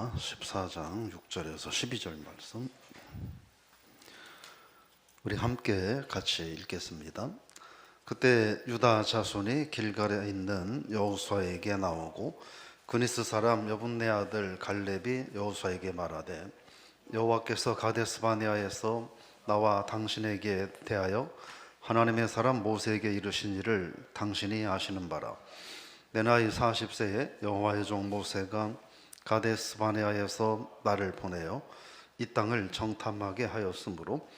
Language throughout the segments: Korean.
유다 14장 6절에서 12절 말씀 우리 함께 같이 읽겠습니다. 그때 유다 자손이 길갈에 있는 여호수아에게 나오고 그니스 사람 여분네 아들 갈렙이 여호수아에게 말하되 여호와께서 가데스바네아에서 나와 당신에게 대하여 하나님의 사람 모세에게 이르신 일을 당신이 아시는 바라. 내 나이 40세에 여호와의 종 모세가 가데스바네아에서 나를 보내어 이 땅을 정탐하게 하였으므로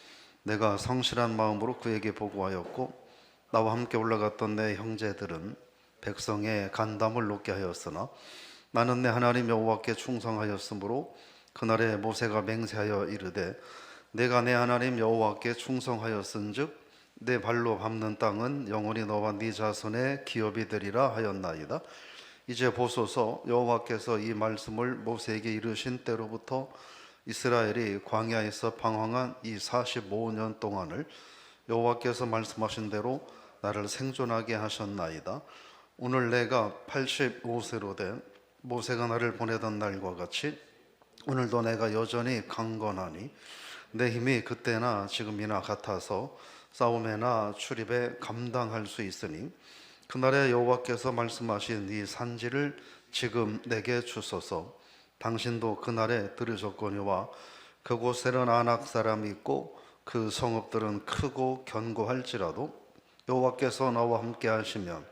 내가 성실한 마음으로 그에게 보고하였고 나와 함께 올라갔던 내 형제들은 백성의 간담을 높게 하였으나 나는 내 하나님 여호와께 충성하였으므로 그날에 모세가 맹세하여 이르되 내가 내 하나님 여호와께 충성하였은즉 내 발로 밟는 땅은 영원히 너와 네 자손의 기업이 되리라 하였나이다. 이제 보소서, 여호와께서 이 말씀을 모세에게 이르신 때로부터 이스라엘이 광야에서 방황한 이 45년 동안을 여호와께서 말씀하신 대로 나를 생존하게 하셨나이다. 오늘 내가 85세로 된 모세가 나를 보내던 날과 같이 오늘도 내가 여전히 강건하니 내 힘이 그때나 지금이나 같아서 싸움에나 출입에 감당할 수 있으니 그날에 여호와께서 말씀하신 이 산지를 지금 내게 주소서. 당신도 그날에 들으셨거니와 그곳에는 아낙 사람이 있고 그 성읍들은 크고 견고할지라도 여호와께서 나와 함께 하시면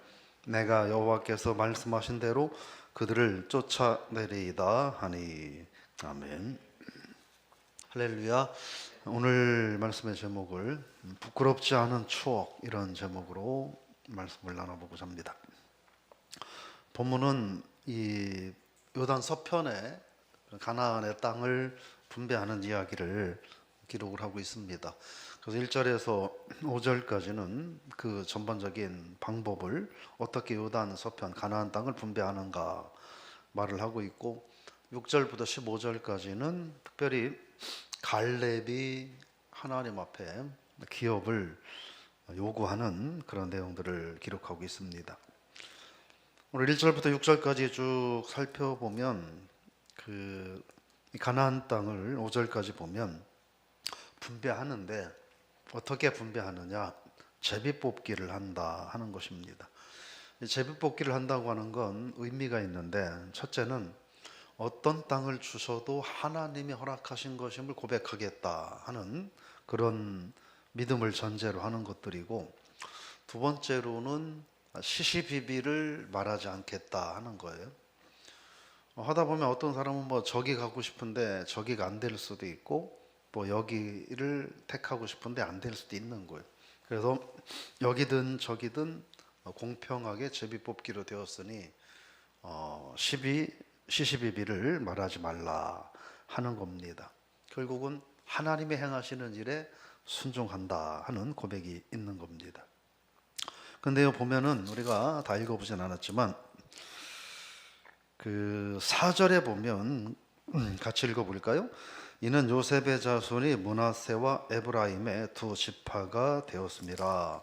내가 여호와께서 말씀하신 대로 그들을 쫓아내리이다 하니. 아멘. 할렐루야. 오늘 말씀의 제목을 부끄럽지 않은 추억, 이런 제목으로 말씀을 나눠보고자 합니다. 본문은 이 요단 서편에 가나안의 땅을 분배하는 이야기를 기록을 하고 있습니다. 그래서 1절에서 5절까지는 그 전반적인 방법을 어떻게 요단 서편 가나안 땅을 분배하는가 말을 하고 있고 6절부터 15절까지는 특별히 갈렙이 하나님 앞에 기업을 요구하는 그런 내용들을 기록하고 있습니다. 오늘 1절부터 6절까지 쭉 살펴보면 그 가나안 땅을 5절까지 보면 분배하는데 어떻게 분배하느냐, 제비뽑기를 한다 하는 것입니다. 제비뽑기를 한다고 하는 건 의미가 있는데, 첫째는 어떤 땅을 주셔도 하나님이 허락하신 것임을 고백하겠다 하는 그런 믿음을 전제로 하는 것들이고, 두 번째로는 시시비비를 말하지 않겠다 하는 거예요. 하다 보면 어떤 사람은 뭐 저기 가고 싶은데 저기가 안 될 수도 있고, 뭐 여기를 택하고 싶은데 안 될 수도 있는 거예요. 그래서 여기든 저기든 공평하게 제비뽑기로 되었으니 시시비비를 말하지 말라 하는 겁니다. 결국은 하나님이 행하시는 일에 순종한다 하는 고백이 있는 겁니다. 근데요, 보면은 우리가 다 읽어보진 않았지만 그 4절에 보면 같이 읽어볼까요? 이는 요셉의 자손이 므낫세와 에브라임의 두 지파가 되었습니다.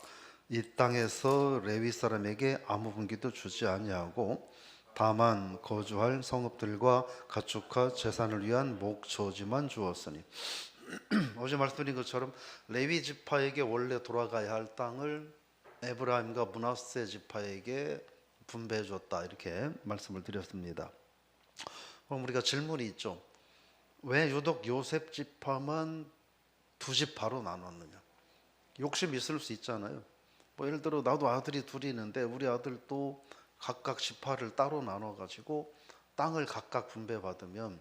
이 땅에서 레위 사람에게 아무 분기도 주지 아니하고 다만 거주할 성읍들과 가축과 재산을 위한 목초지만 주었으니. 어제 말씀드린 것처럼 레위 지파에게 원래 돌아가야 할 땅을 에브라임과 므낫세 지파에게 분배해 줬다, 이렇게 말씀을 드렸습니다. 그럼 우리가 질문이 있죠. 왜 유독 요셉 지파만 두 지파로 나눴느냐? 욕심 있을 수 있잖아요. 뭐 예를 들어 나도 아들이 둘이 있는데 우리 아들도 각각 지파를 따로 나눠가지고 땅을 각각 분배받으면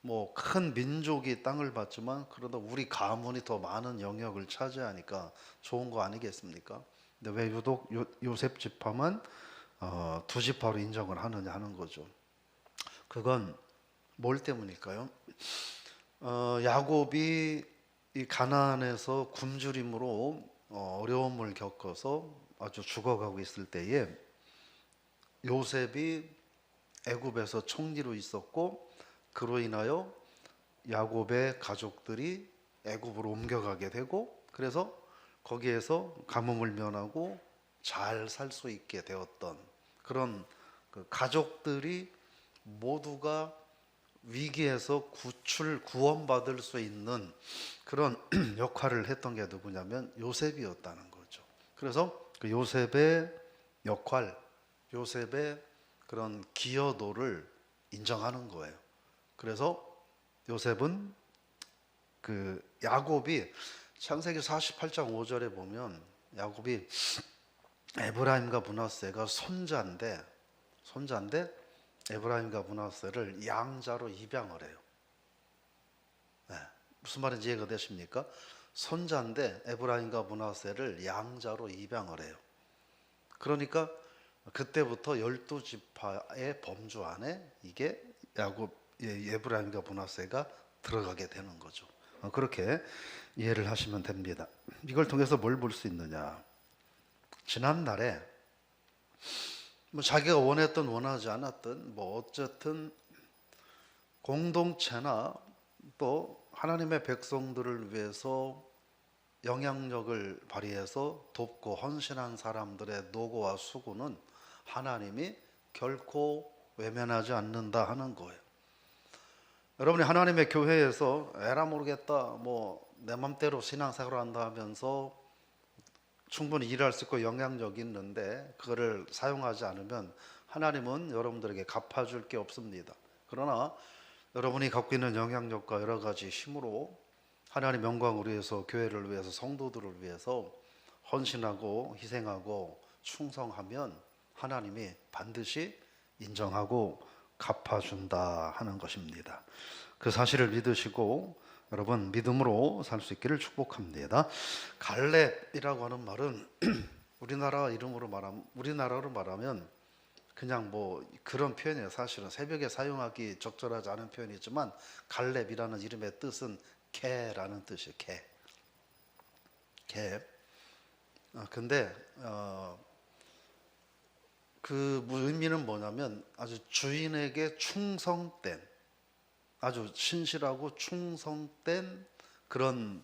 뭐 큰 민족이 땅을 받지만 그러다 우리 가문이 더 많은 영역을 차지하니까 좋은 거 아니겠습니까? 근데 왜 유독 요셉 지파만 두 지파로 인정을 하느냐 하는 거죠. 그건 뭘 때문일까요? 야곱이 이 가나안에서 굶주림으로 어려움을 겪어서 아주 죽어가고 있을 때에 요셉이 애굽에서 총리로 있었고, 그로 인하여 야곱의 가족들이 애굽으로 옮겨가게 되고, 그래서 거기에서 가뭄을 면하고 잘 살 수 있게 되었던 그런 그 가족들이 모두가 위기에서 구원받을 수 있는 그런 역할을 했던 게 누구냐면 요셉이었다는 거죠. 그래서 그 요셉의 역할, 요셉의 그런 기여도를 인정하는 거예요. 그래서 요셉은 그 야곱이 창세기 48장 5절에 보면 야곱이 에브라임과 므낫세가 손자인데 에브라임과 므낫세를 양자로 입양을 해요. 네, 무슨 말인지 이해가 되십니까? 손자인데 에브라임과 므낫세를 양자로 입양을 해요. 그러니까 그때부터 12지파의 범주 안에 이게 에브라임과 므낫세가 들어가게 되는 거죠. 그렇게 이해를 하시면 됩니다. 이걸 통해서 뭘 볼 수 있느냐? 지난날에 뭐 자기가 원했든 원하지 않았든 뭐 어쨌든 공동체나 또 하나님의 백성들을 위해서 영향력을 발휘해서 돕고 헌신한 사람들의 노고와 수고는 하나님이 결코 외면하지 않는다 하는 거예요. 여러분이 하나님의 교회에서 에라 모르겠다 뭐 내 맘대로 신앙생활을 한다 하면서 충분히 일할 수 있고 영향력이 있는데 그거를 사용하지 않으면 하나님은 여러분들에게 갚아줄 게 없습니다. 그러나 여러분이 갖고 있는 영향력과 여러 가지 힘으로 하나님 영광을 위해서, 교회를 위해서, 성도들을 위해서 헌신하고 희생하고 충성하면 하나님이 반드시 인정하고 갚아준다 하는 것입니다. 그 사실을 믿으시고 여러분 믿음으로 살 수 있기를 축복합니다. 갈렙이라고 하는 말은 우리나라로 말하면 그냥 뭐 그런 표현이에요. 사실은 새벽에 사용하기 적절하지 않은 표현이지만 갈렙이라는 이름의 뜻은 개라는 뜻이에요. 개. 근데 그 의미는 뭐냐면 아주 주인에게 충성된, 아주 신실하고 충성된 그런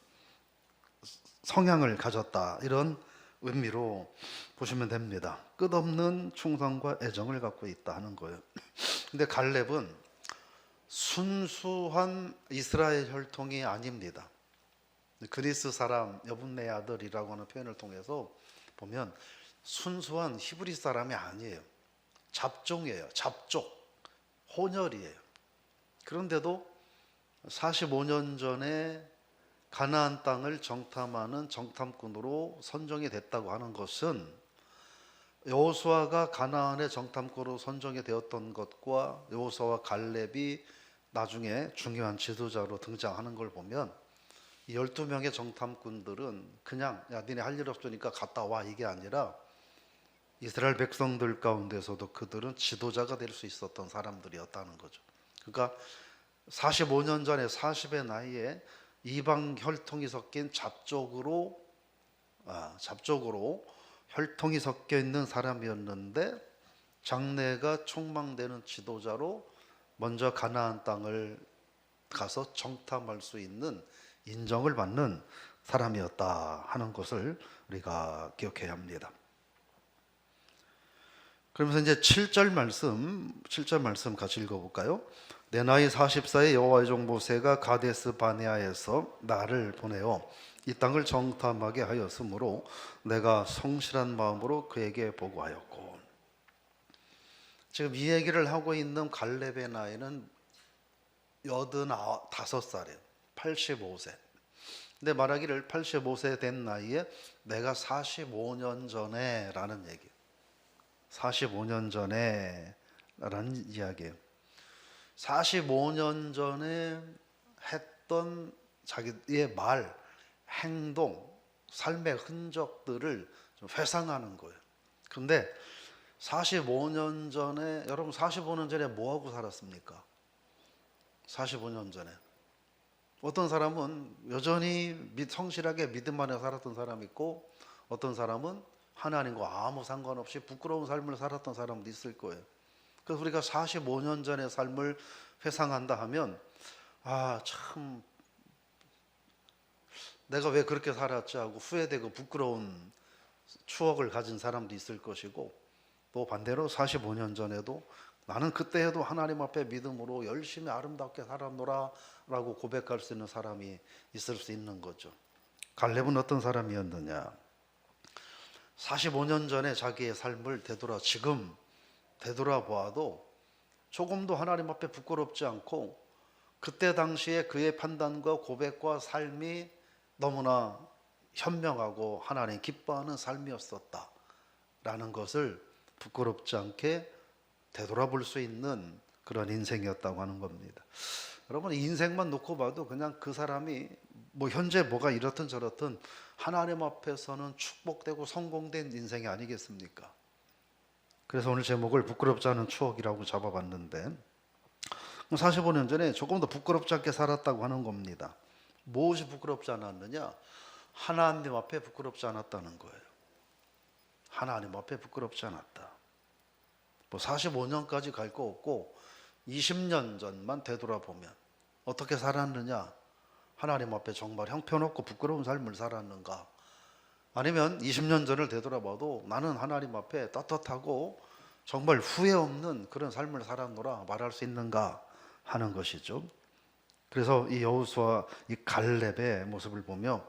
성향을 가졌다, 이런 의미로 보시면 됩니다. 끝없는 충성과 애정을 갖고 있다 하는 거예요. 근데 갈렙은 순수한 이스라엘 혈통이 아닙니다. 그리스 사람 여분네 아들이라고 하는 표현을 통해서 보면 순수한 히브리 사람이 아니에요. 잡종이에요. 잡족, 혼혈이에요. 그런데도 45년 전에 가나안 땅을 정탐하는 정탐꾼으로 선정이 됐다고 하는 것은 여호수아가 가나안의 정탐꾼으로 선정이 되었던 것과 여호수아와 갈렙이 나중에 중요한 지도자로 등장하는 걸 보면 이 12명의 정탐꾼들은 그냥 야 니네 할 일 없으니까 갔다 와 이게 아니라 이스라엘 백성들 가운데서도 그들은 지도자가 될 수 있었던 사람들이었다는 거죠. 그러니까 45년 전에 40의 나이에 이방 혈통이 섞인 잡족으로 혈통이 섞여 있는 사람이었는데 장래가 촉망되는 지도자로 먼저 가나안 땅을 가서 정탐할 수 있는 인정을 받는 사람이었다 하는 것을 우리가 기억해야 합니다. 그러면서 이제 7절 말씀 같이 읽어볼까요? 내 나이 40살에 여호와의 종 모세가 가데스 바네아에서 나를 보내어 이 땅을 정탐하게 하였으므로 내가 성실한 마음으로 그에게 보고하였고. 지금 이 얘기를 하고 있는 갈렙의 나이는 85살이에요. 85세. 근데 말하기를 85세 된 나이에 내가 45년 전에 라는 얘기예요. 45년 전에 라는 이야기예요. 45년 전에 했던 자기의 말, 행동, 삶의 흔적들을 좀 회상하는 거예요. 근데 45년 전에, 여러분 45년 전에 뭐하고 살았습니까? 45년 전에 어떤 사람은 여전히 성실하게 믿음 안에 살았던 사람이 있고 어떤 사람은 하나님과 아무 상관없이 부끄러운 삶을 살았던 사람도 있을 거예요. 그래서 우리가 45년 전의 삶을 회상한다 하면 참 내가 왜 그렇게 살았지 하고 후회되고 부끄러운 추억을 가진 사람도 있을 것이고 또 반대로 45년 전에도 나는 그때 해도 하나님 앞에 믿음으로 열심히 아름답게 살았노라 라고 고백할 수 있는 사람이 있을 수 있는 거죠. 갈렙은 어떤 사람이었느냐? 45년 전에 자기의 삶을 지금 되돌아보아도 조금도 하나님 앞에 부끄럽지 않고 그때 당시에 그의 판단과 고백과 삶이 너무나 현명하고 하나님 기뻐하는 삶이었었다 라는 것을 부끄럽지 않게 되돌아볼 수 있는 그런 인생이었다고 하는 겁니다. 여러분, 인생만 놓고 봐도 그냥 그 사람이 현재 뭐가 이렇든 저렇든 하나님 앞에서는 축복되고 성공된 인생이 아니겠습니까? 그래서 오늘 제목을 부끄럽지 않은 추억이라고 잡아봤는데, 45년 전에 조금 더 부끄럽지 않게 살았다고 하는 겁니다. 무엇이 부끄럽지 않았느냐? 하나님 앞에 부끄럽지 않았다는 거예요. 하나님 앞에 부끄럽지 않았다. 45년까지 갈 거 없고 20년 전만 되돌아보면 어떻게 살았느냐? 하나님 앞에 정말 형편없고 부끄러운 삶을 살았는가? 아니면 20년 전을 되돌아봐도 나는 하나님 앞에 떳떳하고 정말 후회 없는 그런 삶을 살았노라 말할 수 있는가 하는 것이죠. 그래서 이 여호수아, 이 갈렙의 모습을 보며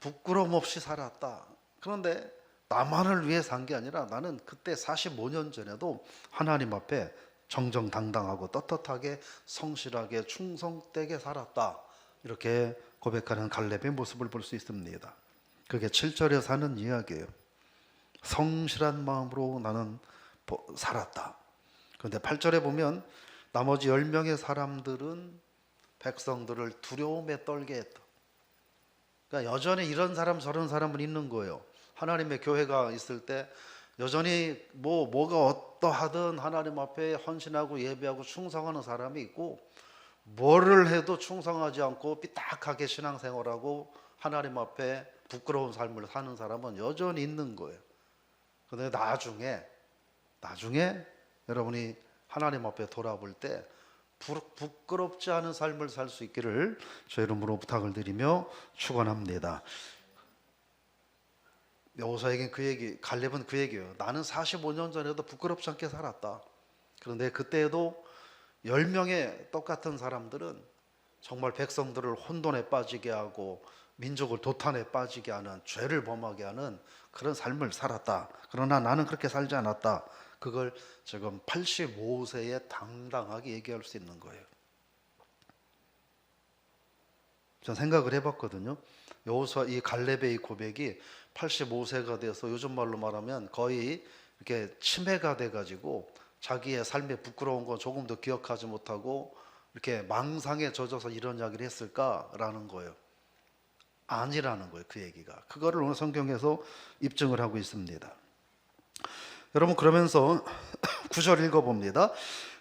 부끄러움 없이 살았다. 그런데 나만을 위해 산 게 아니라 나는 그때 45년 전에도 하나님 앞에 정정당당하고 떳떳하게 성실하게 충성되게 살았다. 이렇게 고백하는 갈렙의 모습을 볼 수 있습니다. 그게 7절에서 하는 이야기예요. 성실한 마음으로 나는 살았다. 그런데 8절에 보면 나머지 10명의 사람들은 백성들을 두려움에 떨게 했다. 그러니까 여전히 이런 사람 저런 사람은 있는 거예요. 하나님의 교회가 있을 때 여전히 뭐가 어떠하든 하나님 앞에 헌신하고 예배하고 충성하는 사람이 있고, 뭐를 해도 충성하지 않고 삐딱하게 신앙생활하고 하나님 앞에 부끄러운 삶을 사는 사람은 여전히 있는 거예요. 그런데 나중에 여러분이 하나님 앞에 돌아볼 때 부끄럽지 않은 삶을 살 수 있기를 저 이름으로 부탁을 드리며 축원합니다. 여호수아에겐 갈렙은 그 얘기예요. 나는 45년 전에도 부끄럽지 않게 살았다. 그런데 그때에도 10명의 똑같은 사람들은 정말 백성들을 혼돈에 빠지게 하고 민족을 도탄에 빠지게 하는, 죄를 범하게 하는 그런 삶을 살았다. 그러나 나는 그렇게 살지 않았다. 그걸 지금 85세에 당당하게 얘기할 수 있는 거예요. 전 생각을 해봤거든요. 여호수아 이 갈렙의 이 고백이 85세가 돼서 요즘 말로 말하면 거의 이렇게 치매가 돼가지고 자기의 삶의 부끄러운 거 조금도 기억하지 못하고 이렇게 망상에 젖어서 이런 이야기를 했을까라는 거예요. 아니라는 거예요. 그 얘기가. 그거를 오늘 성경에서 입증을 하고 있습니다. 여러분, 그러면서 9절 읽어봅니다.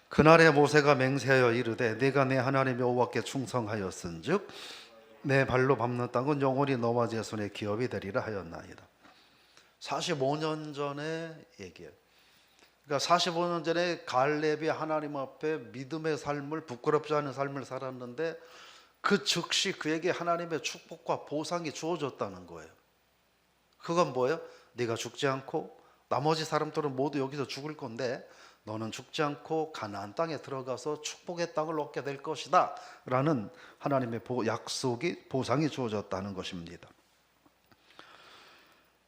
그날에 모세가 맹세하여 이르되 내가 내 하나님 여호와께 충성하였은즉 내 발로 밟는 땅은 영원히 너와 자손의 기업이 되리라 하였나이다. 45년 전의 얘기예요. 그러니까 45년 전에 갈렙이 하나님 앞에 믿음의 삶을, 부끄럽지 않은 삶을 살았는데 그 즉시 그에게 하나님의 축복과 보상이 주어졌다는 거예요. 그건 뭐예요? 네가 죽지 않고 나머지 사람들은 모두 여기서 죽을 건데 너는 죽지 않고 가나안 땅에 들어가서 축복의 땅을 얻게 될 것이다 라는 하나님의 약속이, 보상이 주어졌다는 것입니다.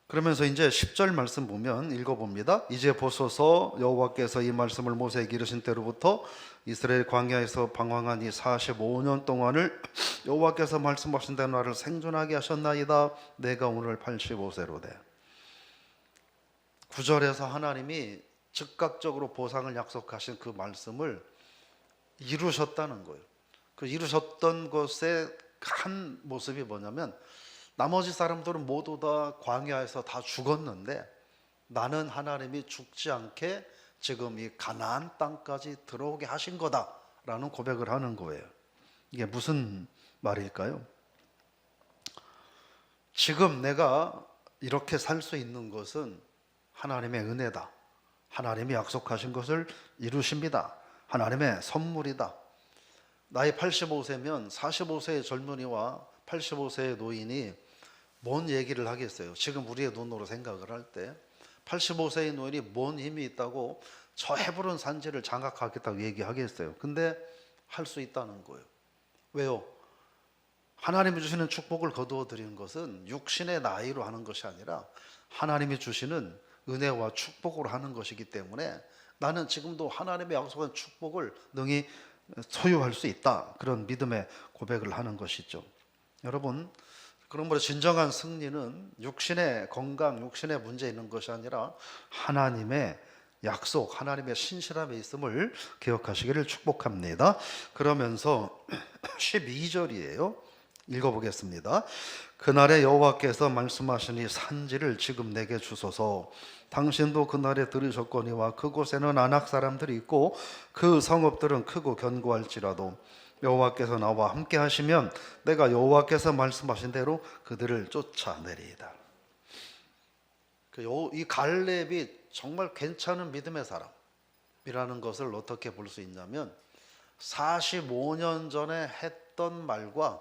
그러면서 이제 10절 말씀 보면 읽어봅니다. 이제 보소서 여호와께서 이 말씀을 모세에게 이르신 때로부터 이스라엘 광야에서 방황한 이 45년 동안을 여호와께서 말씀하신 대로 나를 생존하게 하셨나이다. 내가 오늘 85세로 돼. 9절에서 하나님이 즉각적으로 보상을 약속하신 그 말씀을 이루셨다는 거예요. 그 이루셨던 것의 한 모습이 뭐냐면 나머지 사람들은 모두 다 광야에서 다 죽었는데 나는 하나님이 죽지 않게 지금 이 가나안 땅까지 들어오게 하신 거다라는 고백을 하는 거예요. 이게 무슨 말일까요? 지금 내가 이렇게 살 수 있는 것은 하나님의 은혜다. 하나님이 약속하신 것을 이루십니다. 하나님의 선물이다. 나이 85세면 45세의 젊은이와 85세의 노인이 뭔 얘기를 하겠어요? 지금 우리의 눈으로 생각을 할 때 85세의 노인이 뭔 힘이 있다고 저 헤브론 산지를 장악하겠다고 얘기하겠어요. 근데 할 수 있다는 거예요. 왜요? 하나님이 주시는 축복을 거두어 드리는 것은 육신의 나이로 하는 것이 아니라 하나님이 주시는 은혜와 축복으로 하는 것이기 때문에 나는 지금도 하나님의 약속한 축복을 능히 소유할 수 있다. 그런 믿음의 고백을 하는 것이죠. 여러분, 그러므로 진정한 승리는 육신의 건강, 육신의 문제 있는 것이 아니라 하나님의 약속, 하나님의 신실함에 있음을 기억하시기를 축복합니다. 그러면서 12절이에요. 읽어보겠습니다. 그날에 여호와께서 말씀하시니 산지를 지금 내게 주소서. 당신도 그날에 들으셨거니와 그곳에는 아낙 사람들이 있고 그 성읍들은 크고 견고할지라도 여호와께서 나와 함께 하시면 내가 여호와께서 말씀하신 대로 그들을 쫓아내리이다. 이 갈렙이 정말 괜찮은 믿음의 사람이라는 것을 어떻게 볼 수 있냐면 45년 전에 했던 말과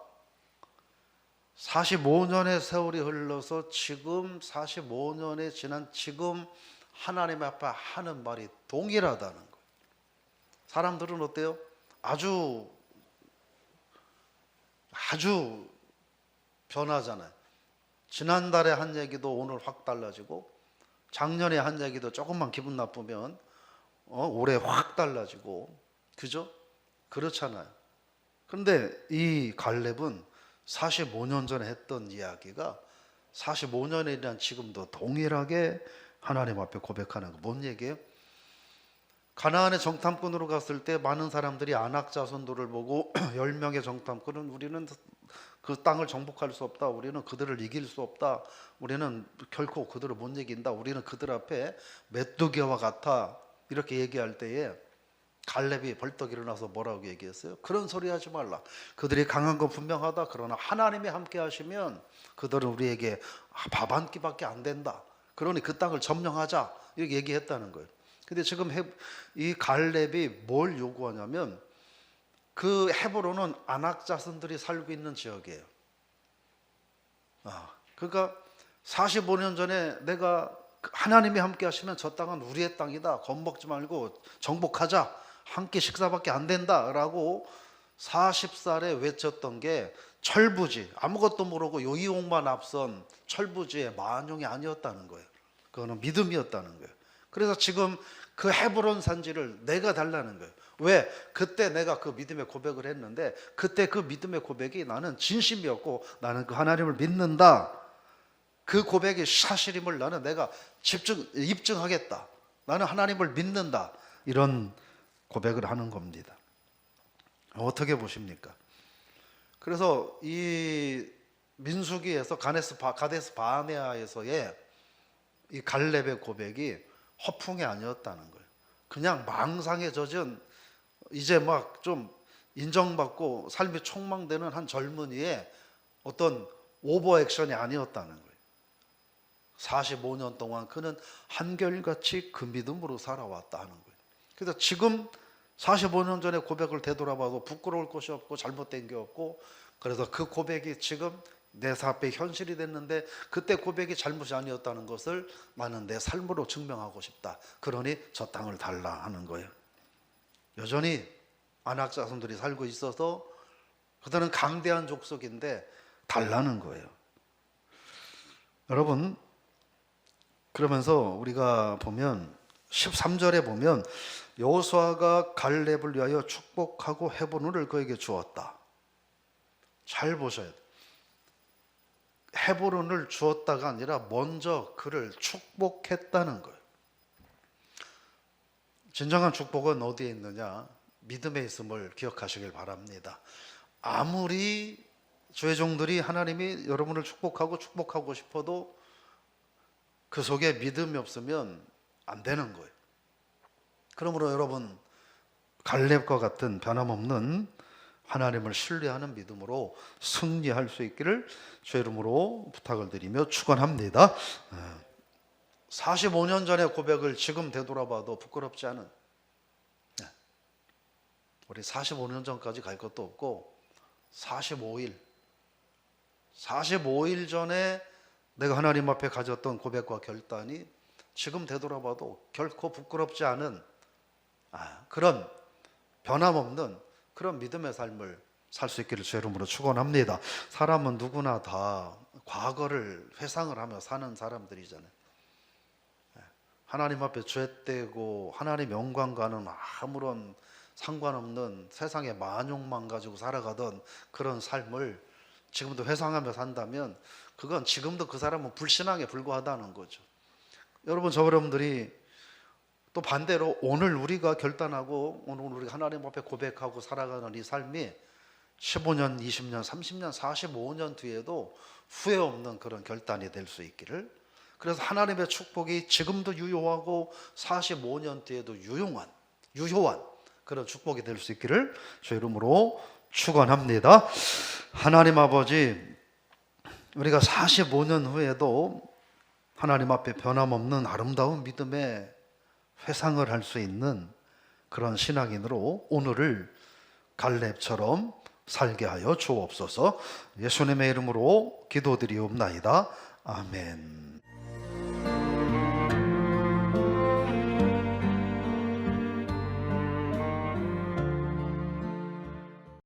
45년의 세월이 흘러서 지금 45년이 지난 지금 하나님 앞에 하는 말이 동일하다는 거예요. 사람들은 어때요? 아주 변하잖아요. 지난달에 한 얘기도 오늘 확 달라지고 작년에 한 얘기도 조금만 기분 나쁘면 올해 확 달라지고, 그죠? 그렇잖아요. 그런데 이 갈렙은 45년 전에 했던 이야기가 45년에 대한 지금도 동일하게 하나님 앞에 고백하는 거. 뭔 얘기예요? 가나안의 정탐꾼으로 갔을 때 많은 사람들이 아낙 자손들을 보고 10명의 정탐꾼은 우리는 그 땅을 정복할 수 없다. 우리는 그들을 이길 수 없다. 우리는 결코 그들을 못 이긴다. 우리는 그들 앞에 메뚜기와 같아. 이렇게 얘기할 때에 갈렙이 벌떡 일어나서 뭐라고 얘기했어요? 그런 소리 하지 말라. 그들이 강한 건 분명하다. 그러나 하나님이 함께 하시면 그들은 우리에게 밥 한 끼밖에 안 된다. 그러니 그 땅을 점령하자. 이렇게 얘기했다는 거예요. 근데 지금 이 갈렙이 뭘 요구하냐면 그 헤브론은 아낙 자손들이 살고 있는 지역이에요. 그러니까 45년 전에 내가 하나님이 함께 하시면 저 땅은 우리의 땅이다. 겁먹지 말고 정복하자. 한 끼 식사밖에 안 된다라고 40살에 외쳤던 게 철부지, 아무것도 모르고 요이용만 앞선 철부지의 만용이 아니었다는 거예요. 그거는 믿음이었다는 거예요. 그래서 지금 그 헤브론 산지를 내가 달라는 거예요. 왜? 그때 내가 그 믿음의 고백을 했는데 그때 그 믿음의 고백이 나는 진심이었고 나는 그 하나님을 믿는다. 그 고백이 사실임을 나는 내가 입증하겠다. 나는 하나님을 믿는다. 이런 고백을 하는 겁니다. 어떻게 보십니까? 그래서 이 민수기에서 가데스 바네아에서의 이 갈렙의 고백이 허풍이 아니었다는 거예요. 그냥 망상에 젖은 이제 막 좀 인정받고 삶이 촉망되는 한 젊은이의 어떤 오버 액션이 아니었다는 거예요. 45년 동안 그는 한결같이 그 믿음으로 살아왔다는 거예요. 그래서 지금 45년 전에 고백을 되돌아봐도 부끄러울 것이 없고 잘못된 게 없고, 그래서 그 고백이 지금 내 앞에 현실이 됐는데 그때 고백이 잘못이 아니었다는 것을 나는 내 삶으로 증명하고 싶다. 그러니 저 땅을 달라 하는 거예요. 여전히 아낙 자손들이 살고 있어서 그들은 강대한 족속인데 달라는 거예요. 여러분, 그러면서 우리가 보면 13절에 보면 여호수아가 갈렙을 위하여 축복하고 헤브론을 그에게 주었다. 잘 보셔야 돼요. 헤브론을 주었다가 아니라 먼저 그를 축복했다는 거예요. 진정한 축복은 어디에 있느냐? 믿음에 있음을 기억하시길 바랍니다. 아무리 주의 종들이 하나님이 여러분을 축복하고 싶어도 그 속에 믿음이 없으면 안 되는 거예요. 그러므로 여러분, 갈렙과 같은 변함없는 하나님을 신뢰하는 믿음으로 승리할 수 있기를 주의 이름으로 부탁을 드리며 축원합니다. 45년 전의 고백을 지금 되돌아봐도 부끄럽지 않은, 우리 45년 전까지 갈 것도 없고 45일 전에 내가 하나님 앞에 가졌던 고백과 결단이 지금 되돌아봐도 결코 부끄럽지 않은 그런 변함없는 그런 믿음의 삶을 살 수 있기를 주의 이름으로 축원합니다. 사람은 누구나 다 과거를 회상을 하며 사는 사람들이잖아요. 하나님 앞에 죄되고 하나님 영광과는 아무런 상관없는 세상의 만용만 가지고 살아가던 그런 삶을 지금도 회상하며 산다면 그건 지금도 그 사람은 불신앙에 불과하다는 거죠. 여러분, 저 여러분들이 또 반대로 오늘 우리가 결단하고 오늘 우리가 하나님 앞에 고백하고 살아가는 이 삶이 15년, 20년, 30년, 45년 뒤에도 후회 없는 그런 결단이 될 수 있기를, 그래서 하나님의 축복이 지금도 유효하고 45년 뒤에도 유효한 그런 축복이 될 수 있기를 주의 이름으로 축원합니다. 하나님 아버지, 우리가 45년 후에도 하나님 앞에 변함없는 아름다운 믿음의 회상을 할 수 있는 그런 신앙인으로 오늘을 갈렙처럼 살게 하여 주옵소서. 예수님의 이름으로 기도드리옵나이다. 아멘.